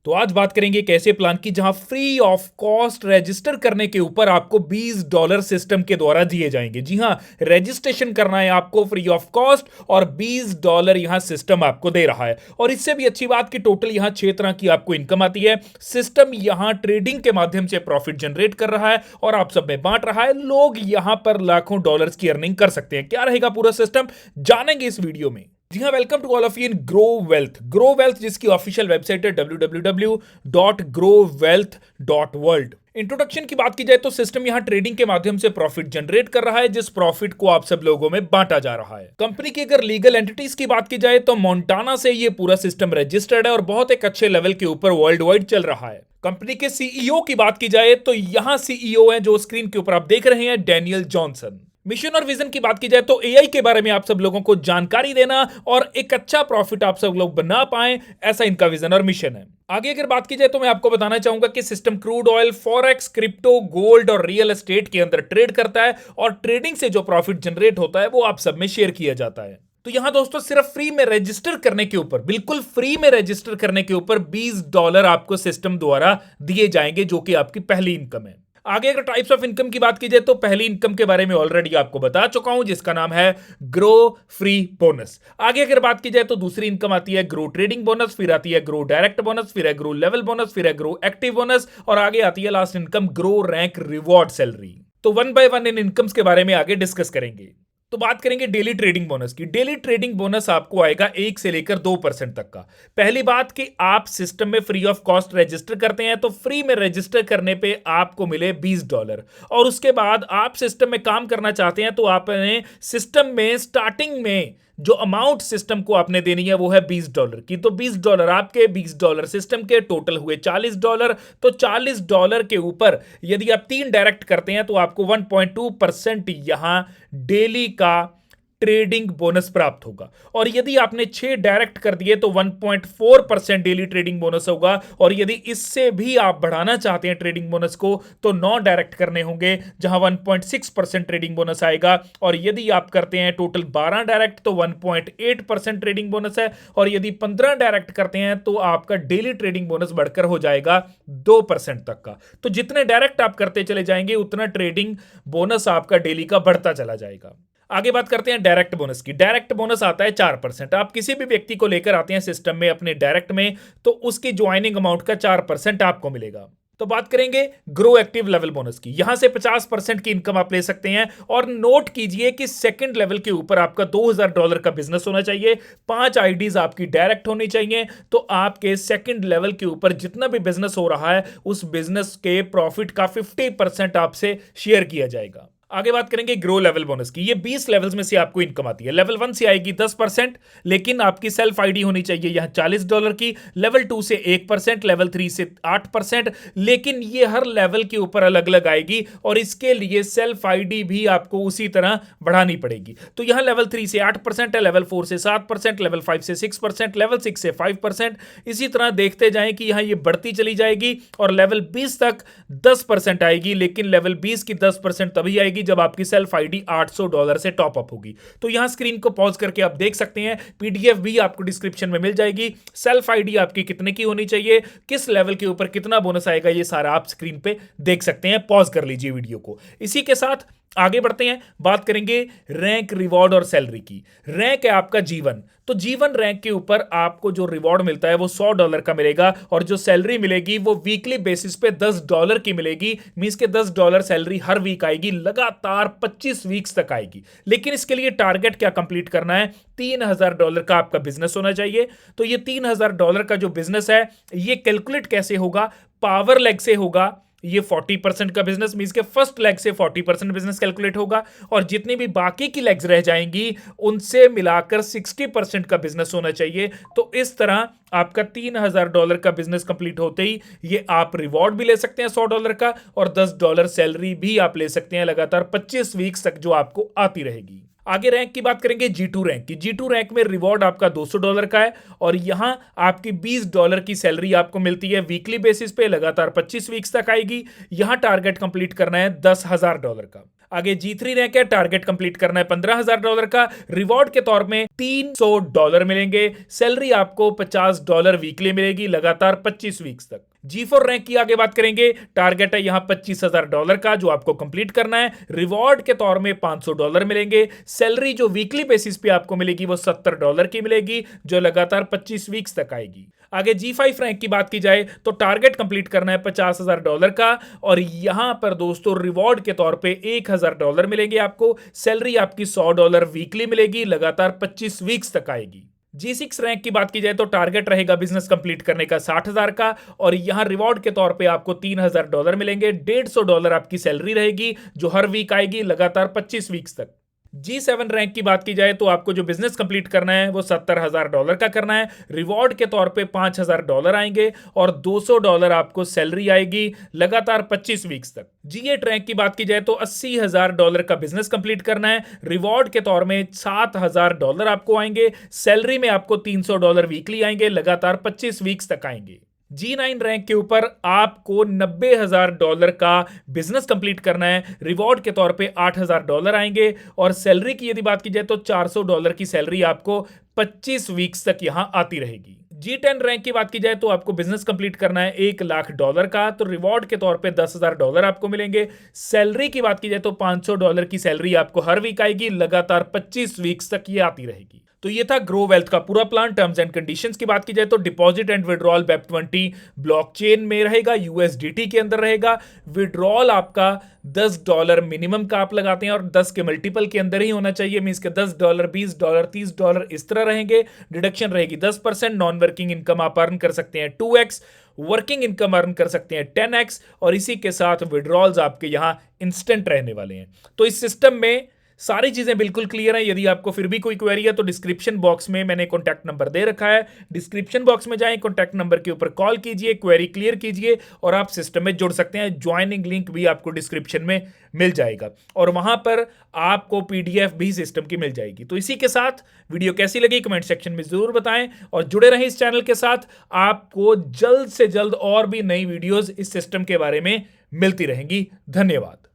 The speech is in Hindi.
तो आज बात करेंगे एक ऐसे प्लान की जहां फ्री ऑफ कॉस्ट रजिस्टर करने के ऊपर आपको $20 सिस्टम के द्वारा दिए जाएंगे। जी हां, रजिस्ट्रेशन करना है आपको फ्री ऑफ कॉस्ट और $20 यहां सिस्टम आपको दे रहा है। और इससे भी अच्छी बात कि टोटल यहां 6 तरह की आपको इनकम आती है। सिस्टम यहां ट्रेडिंग के माध्यम से प्रॉफिट जनरेट कर रहा है और आप सब में बांट रहा है। लोग यहां पर लाखों डॉलर्स की अर्निंग कर सकते हैं। क्या रहेगा पूरा सिस्टम, जानेंगे इस वीडियो में। जी हाँ, welcome to all of you in Grow Wealth. Grow Wealth जिसकी ऑफिशियल वेबसाइट है www.growwealth.world। इंट्रोडक्शन की बात की जाए तो सिस्टम यहां ट्रेडिंग के माध्यम से प्रॉफिट जनरेट कर रहा है, जिस प्रॉफिट को आप सब लोगों में बांटा जा रहा है। कंपनी की अगर लीगल एंटिटीज की बात की जाए तो मोंटाना से ये पूरा सिस्टम रजिस्टर्ड है और बहुत एक अच्छे लेवल के ऊपर वर्ल्ड वाइड चल रहा है। कंपनी के सीईओ की बात की जाए तो यहां सीईओ है जो स्क्रीन के ऊपर आप देख रहे हैं, डैनियल जॉनसन। मिशन और विजन की बात की जाए तो एआई के बारे में आप सब लोगों को जानकारी देना और एक अच्छा प्रॉफिट आप सब लोग बना पाएं, ऐसा इनका विजन और मिशन है। आगे अगर बात की जाए तो मैं आपको बताना चाहूंगा कि system crude oil, forex, crypto, gold और रियल एस्टेट के अंदर ट्रेड करता है और ट्रेडिंग से जो प्रॉफिट जनरेट होता है वो आप सब में शेयर किया जाता है। तो यहां दोस्तों सिर्फ फ्री में रजिस्टर करने के ऊपर, बिल्कुल फ्री में रजिस्टर करने के ऊपर $20 आपको सिस्टम द्वारा दिए जाएंगे, जो कि आपकी पहली इनकम है। आगे अगर टाइप्स ऑफ इनकम की बात की जाए तो पहली इनकम के बारे में ऑलरेडी आपको बता चुका हूं, जिसका नाम है ग्रो फ्री बोनस। आगे अगर बात की जाए तो दूसरी इनकम आती है ग्रो ट्रेडिंग बोनस, फिर आती है ग्रो डायरेक्ट बोनस, फिर है ग्रो लेवल बोनस, फिर है ग्रो एक्टिव बोनस और आगे आती है last income grow rank reward salary. तो वन बाय वन इन इनकम्स के बारे में आगे डिस्कस करेंगे। तो बात करेंगे डेली ट्रेडिंग बोनस की। डेली ट्रेडिंग बोनस आपको आएगा 1 से लेकर 2% तक का। पहली बात कि आप सिस्टम में फ्री ऑफ कॉस्ट रजिस्टर करते हैं तो फ्री में रजिस्टर करने पे आपको मिले $20 और उसके बाद आप सिस्टम में काम करना चाहते हैं तो आपने सिस्टम में स्टार्टिंग में जो अमाउंट सिस्टम को आपने देनी है वो है $20 की। तो $20 आपके, $20 सिस्टम के, टोटल हुए $40। तो $40 के ऊपर यदि आप 3 डायरेक्ट करते हैं तो आपको 1.2% यहां डेली का ट्रेडिंग बोनस प्राप्त होगा और यदि आपने 6 डायरेक्ट कर दिए तो 1.4% डेली ट्रेडिंग बोनस होगा और यदि इससे भी आप बढ़ाना चाहते हैं ट्रेडिंग बोनस को तो 9 डायरेक्ट करने होंगे, जहां 1.6% ट्रेडिंग बोनस आएगा और यदि आप करते हैं टोटल 12 डायरेक्ट तो 1.8% ट्रेडिंग बोनस है और यदि 15 डायरेक्ट करते हैं तो आपका डेली ट्रेडिंग बोनस बढ़कर हो जाएगा 2% तक का। तो जितने डायरेक्ट आप करते चले जाएंगे उतना ट्रेडिंग बोनस आपका डेली का बढ़ता चला जाएगा। आगे बात करते हैं डायरेक्ट बोनस की। डायरेक्ट बोनस आता है 4%। आप किसी भी व्यक्ति को लेकर आते हैं सिस्टम में अपने डायरेक्ट में तो उसकी ज्वाइनिंग अमाउंट का 4% आपको मिलेगा। तो बात करेंगे ग्रो एक्टिव लेवल बोनस की। यहां से 50% की इनकम आप ले सकते हैं और नोट कीजिए कि सेकंड लेवल के ऊपर आपका $2000 का बिजनेस होना चाहिए, 5 आईडीज आपकी डायरेक्ट होनी चाहिए। तो आपके सेकंड लेवल के ऊपर जितना भी बिजनेस हो रहा है उस बिजनेस के प्रॉफिट का 50% आपसे शेयर किया जाएगा। आगे बात करेंगे ग्रो लेवल बोनस की। ये 20 लेवल्स में से आपको इनकम आती है। लेवल 1 से आएगी 10%, लेकिन आपकी सेल्फ आईडी होनी चाहिए यहां $40 की। लेवल 2 से 1%, लेवल 3 से 8%, लेकिन ये हर लेवल के ऊपर अलग अलग आएगी और इसके लिए सेल्फ आईडी भी आपको उसी तरह बढ़ानी पड़ेगी। तो यहां लेवल 3 से 8% है, लेवल 4 से 7%, लेवल 5 से 6%, लेवल 6 से 5%। इसी तरह देखते जाएं कि यहां ये बढ़ती चली जाएगी और लेवल 20 तक 10% आएगी, लेकिन लेवल 20 की 10% तभी आएगी जब आपकी सेल्फ आईडी $800 से टॉप अप होगी। तो यहां स्क्रीन को पॉज करके आप देख सकते हैं, पीडीएफ भी आपको डिस्क्रिप्शन में मिल जाएगी। सेल्फ आईडी आपकी कितने की होनी चाहिए, किस लेवल के ऊपर कितना बोनस आएगा, ये सारा आप स्क्रीन पे देख सकते हैं। पॉज कर लीजिए वीडियो को। इसी के साथ आगे बढ़ते हैं, बात करेंगे रैंक, रिवॉर्ड और सैलरी की। रैंक है आपका जीवन, तो जीवन रैंक के ऊपर आपको जो रिवॉर्ड मिलता है वो $100 का मिलेगा और जो सैलरी मिलेगी वो वीकली बेसिस पे $10 की मिलेगी। मींस के $10 सैलरी हर वीक आएगी, लगातार 25 वीक्स तक आएगी। लेकिन इसके लिए टारगेट क्या कंप्लीट करना है, $3000 का आपका बिजनेस होना चाहिए। तो ये $3000 का जो बिजनेस है ये कैलकुलेट कैसे होगा, पावर लेग से होगा। ये 40% का बिजनेस मींस के फर्स्ट लेग से 40% बिजनेस कैलकुलेट होगा और जितनी भी बाकी की लेग्स रह जाएंगी उनसे मिलाकर 60% का बिजनेस होना चाहिए। तो इस तरह आपका $3000 का बिजनेस कंप्लीट होते ही ये आप रिवॉर्ड भी ले सकते हैं $100 का और $10 सैलरी भी आप ले सकते हैं लगातार 25 वीक्स तक, जो आपको आती रहेगी। आगे रैंक की बात करेंगे G2 रैंक की। G2 रैंक में रिवॉर्ड आपका $200 का है और यहां आपकी $20 की सैलरी आपको मिलती है वीकली बेसिस पे, लगातार 25 वीक्स तक आएगी। यहां टारगेट कंप्लीट करना है $10,000 का। आगे G3 रैंक है, टारगेट कंप्लीट करना है $15,000 का, रिवॉर्ड के तौर में $300 मिलेंगे, सैलरी आपको $50 वीकली मिलेगी लगातार 25 वीक्स तक। G4 रैंक की आगे बात करेंगे, टारगेट है यहां $25,000 का जो आपको कंप्लीट करना है, रिवॉर्ड के तौर में $500 मिलेंगे, सैलरी जो वीकली बेसिस पे आपको मिलेगी वो $70 की मिलेगी जो लगातार 25 वीक्स तक आएगी। आगे G5 रैंक की बात की जाए तो टारगेट कंप्लीट करना है $50,000 का और यहां पर दोस्तों रिवॉर्ड के तौर पे $1,000 मिलेंगे आपको, सैलरी आपकी $100 वीकली मिलेगी लगातार 25 वीक्स तक आएगी। G6 रैंक की बात की जाए तो टारगेट रहेगा बिजनेस कंप्लीट करने का 60,000 का और यहां रिवॉर्ड के तौर पे आपको $3,000 मिलेंगे, $150 आपकी सैलरी रहेगी जो हर वीक आएगी लगातार 25 वीक्स तक। G7 रैंक की बात की जाए तो आपको जो बिजनेस कंप्लीट करना है वो $70,000 का करना है, रिवॉर्ड के तौर पे $5,000 आएंगे और $200 आपको सैलरी आएगी लगातार 25 वीक्स तक। G8 रैंक की बात की जाए तो $80,000 का बिजनेस कंप्लीट करना है, रिवॉर्ड के तौर में $7,000 आपको आएंगे, सैलरी में आपको $300 वीकली आएंगे लगातार 25 वीक्स तक आएंगे। G9 रैंक के ऊपर आपको $90,000 का बिजनेस कंप्लीट करना है, रिवॉर्ड के तौर पे $8,000 आएंगे और सैलरी की यदि बात की जाए तो $400 की सैलरी आपको 25 वीक्स तक यहां आती रहेगी। G10 रैंक की बात की जाए तो आपको बिजनेस कंप्लीट करना है $1,00,000 का, तो रिवॉर्ड के तौर पे $10,000 आपको मिलेंगे, सैलरी की बात की जाए तो $500 की सैलरी आपको हर वीक आएगी लगातार 25 वीक्स तक ये आती रहेगी। तो ये था ग्रो वेल्थ का पूरा प्लान। टर्म्स एंड कंडीशंस की बात की जाए तो deposit and withdrawal BEP20 blockchain में रहेगा, USDT के अंदर रहेगा, विड्रॉल आपका $10 मिनिमम का आप लगाते हैं और 10 के मल्टीपल के अंदर ही होना चाहिए, मींस के $10, $20, $30 इस तरह रहेंगे, डिडक्शन रहेगी 10%, नॉन वर्किंग इनकम आप अर्न कर सकते हैं 2x, वर्किंग इनकम अर्न कर सकते हैं 10x और इसी के साथ विड्रॉल्स आपके यहां इंस्टेंट रहने वाले हैं। तो इस सिस्टम में सारी चीजें बिल्कुल क्लियर है। यदि आपको फिर भी कोई क्वेरी है तो डिस्क्रिप्शन बॉक्स में मैंने कॉन्टैक्ट नंबर दे रखा है, डिस्क्रिप्शन बॉक्स में जाएं, कॉन्टैक्ट नंबर के ऊपर कॉल कीजिए, क्वेरी क्लियर कीजिए और आप सिस्टम में जुड़ सकते हैं। ज्वाइनिंग लिंक भी आपको डिस्क्रिप्शन में मिल जाएगा और वहां पर आपको PDF भी सिस्टम की मिल जाएगी। तो इसी के साथ वीडियो कैसी लगी कमेंट सेक्शन में जरूर बताएं और जुड़े रहें इस चैनल के साथ। आपको जल्द से जल्द और भी नई वीडियोस इस सिस्टम के बारे में मिलती रहेंगी। धन्यवाद।